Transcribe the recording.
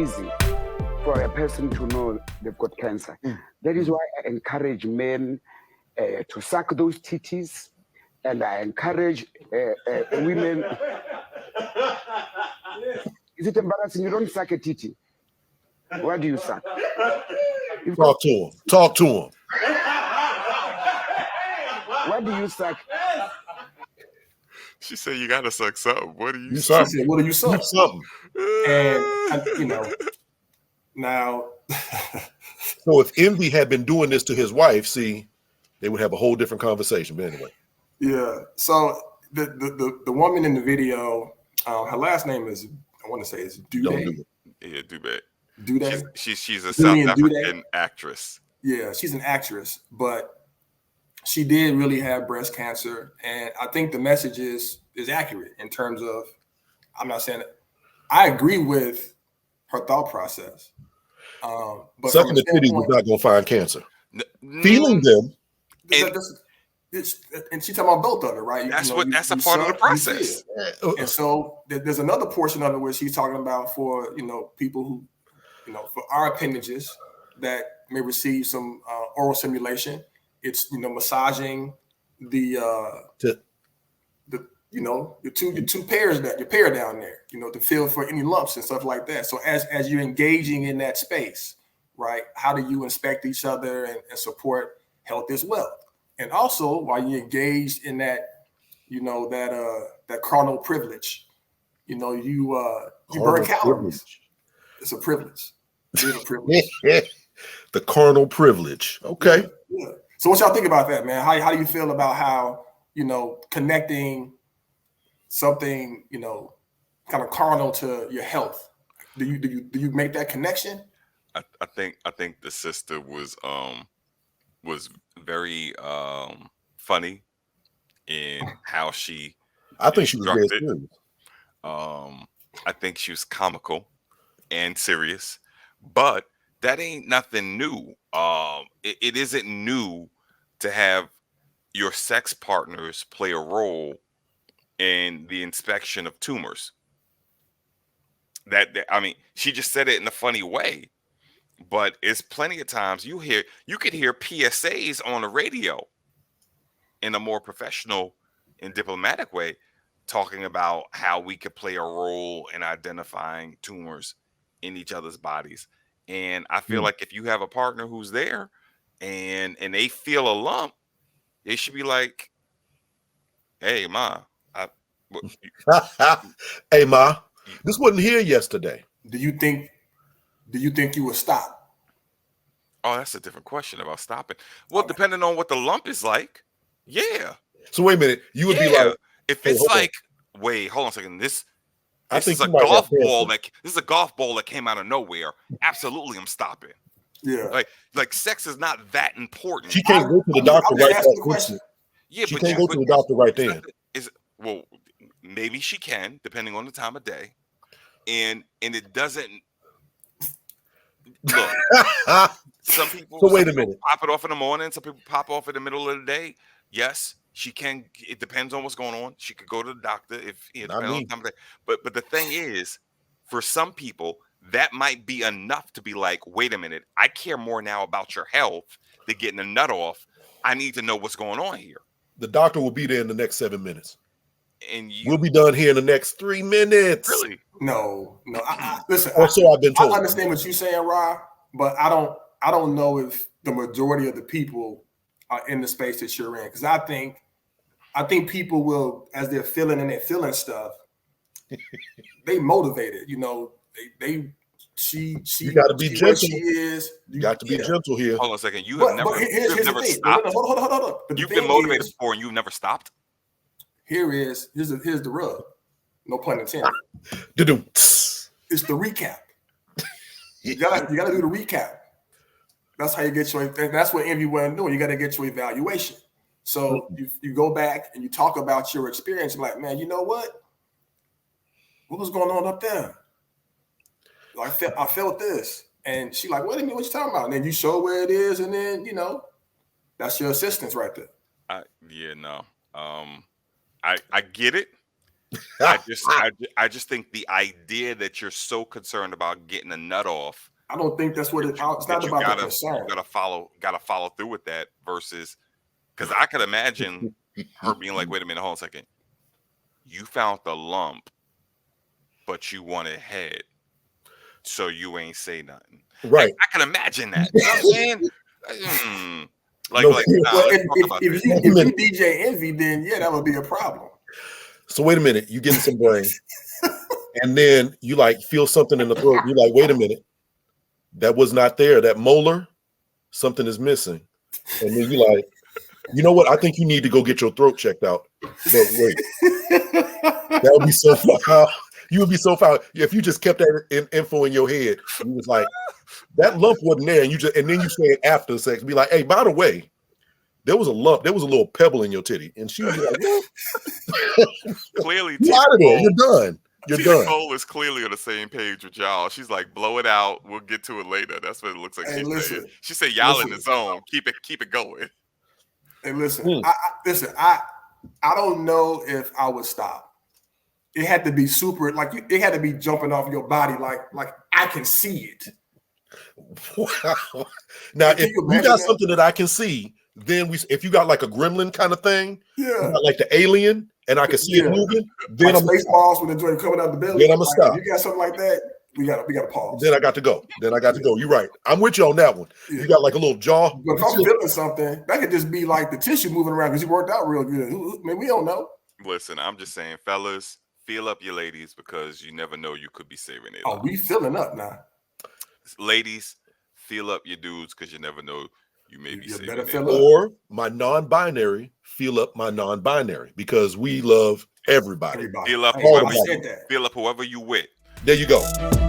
easy for a person to know they've got cancer. That is why I encourage men to suck those titties, and I encourage women. Is it embarrassing? You don't suck a titty. What do you suck? Talk to him. Talk to him. What do you suck? She said you gotta suck something. What do you suck? suck? What do you suck? Something. And now. So if Envy had been doing this to his wife, see, they would have a whole different conversation. But anyway. Yeah. So the woman in the video, her last name is, I want to say, is Duday. Yeah, Duday. Duday. She's a South African actress. Yeah, she's an actress, but she did really have breast cancer, and I think the message is accurate in terms of. I'm not saying that I agree with her thought process. But sucking the titties was not going to find cancer. Feeling them. And she's talking about both of it, right? That's that's a part of the process. And so there's another portion of it where she's talking about for people who for our appendages that may receive some oral stimulation. It's massaging your two pairs your pair down there, to feel for any lumps and stuff like that. So as you're engaging in that space, right? How do you inspect each other and support health as well? And also while you're engaged in that, that carnal privilege, you burn calories. It's a privilege. It is a privilege. The carnal privilege. Okay. Yeah. So what y'all think about that, man? How do you feel about how, connecting something, kind of carnal to your health? Do you make that connection? I think the sister was very funny in how she. I think she was very serious. I think she was comical and serious, but that ain't nothing new. It isn't new to have your sex partners play a role in the inspection of tumors. She just said it in a funny way, but it's plenty of times you could hear PSAs on the radio in a more professional and diplomatic way, talking about how we could play a role in identifying tumors in each other's bodies. And I feel like if you have a partner who's there and they feel a lump, they should be like, "Hey, Ma, hey, Ma, this wasn't here yesterday." Do you think you would stop? Oh, that's a different question about stopping. Well, depending on what the lump is like, yeah. So wait a minute, you would be like, if it's like, wait, hold on a second, this is a golf ball that came out of nowhere. Absolutely, I'm stopping. Yeah, like sex is not that important. She can't go to the doctor right then. Yeah, she can't go to the doctor right then. Well, maybe she can, depending on the time of day, and it doesn't. Look, some people. So wait a minute. Pop it off in the morning. Some people pop off in the middle of the day. Yes, she can. It depends on what's going on. She could go to the doctor if depending on the time of day. But the thing is, for some people, that might be enough to be like, wait a minute, I care more now about your health than getting a nut off. I need to know what's going on here. The doctor will be there in the next 7 minutes. And we'll be done here in the next 3 minutes. Really? No. Listen. Also, I've been told. I understand what you're saying, Rob, but I don't know if the majority of the people are in the space that you're in, because I think people will, as they're feeling and they're feeling stuff, they motivated. You got to be gentle. She is. You got to be gentle here. Hold on a second. You've never stopped. Hold on. You've been motivated before, and you've never stopped. Here's the rub. No pun intended. It's the recap. You gotta do the recap. That's how you get your. That's what Envy wasn't doing. You got to get your evaluation. So you go back and you talk about your experience. You're like, man, you know what? What was going on up there? I felt this, and she like, wait a minute, what you talking about? And then you show where it is, and then that's your assistance right there. I get it. I just think the idea that you're so concerned about getting a nut off. I don't think that's what it's not about the concern. You gotta follow through with that versus because I could imagine her being like, wait a minute, hold on a second. You found the lump, but you wanted head, so you ain't say nothing. Right. I can imagine that. You know what I'm saying? If you DJ Envy, then yeah, that would be a problem. So wait a minute, you getting some brain, and then you like feel something in the throat. You're like, wait a minute, that was not there. That molar, something is missing. And then you like, you know what? I think you need to go get your throat checked out. But wait, that would be so foul. You would be so foul if you just kept that info in your head. You was like, that lump wasn't there, and then you say it after sex. Be like, hey, by the way, there was a lump. There was a little pebble in your titty, and she was like, what? Clearly, you out of there. You're done. You're done. Cole is clearly on the same page with y'all. She's like, blow it out. We'll get to it later. That's what it looks like. Hey, She said, y'all in the zone. Keep it going. Hey, listen. I don't know if I would stop. It had to be super, like it had to be jumping off your body, like I can see it. Wow. Now, if you got something that I can see, then if you got like a gremlin kind of thing, like the alien, and I can see it moving, then like I'm Spaceballs when the joint coming out the belly. Then I'm gonna stop. If you got something like that, we got to pause. Then I got to go. You're right. I'm with you on that one. Yeah. You got like a little jaw. But if I'm feeling something, that could just be like the tissue moving around because you worked out real good. I mean, we don't know. Listen, I'm just saying, fellas, feel up your ladies because you never know, you could be saving it. Oh, we filling up now. Ladies, feel up your dudes because you never know, you may be saving it. Or my non-binary, feel up my non-binary because we love everybody. Feel up whoever you with. There you go.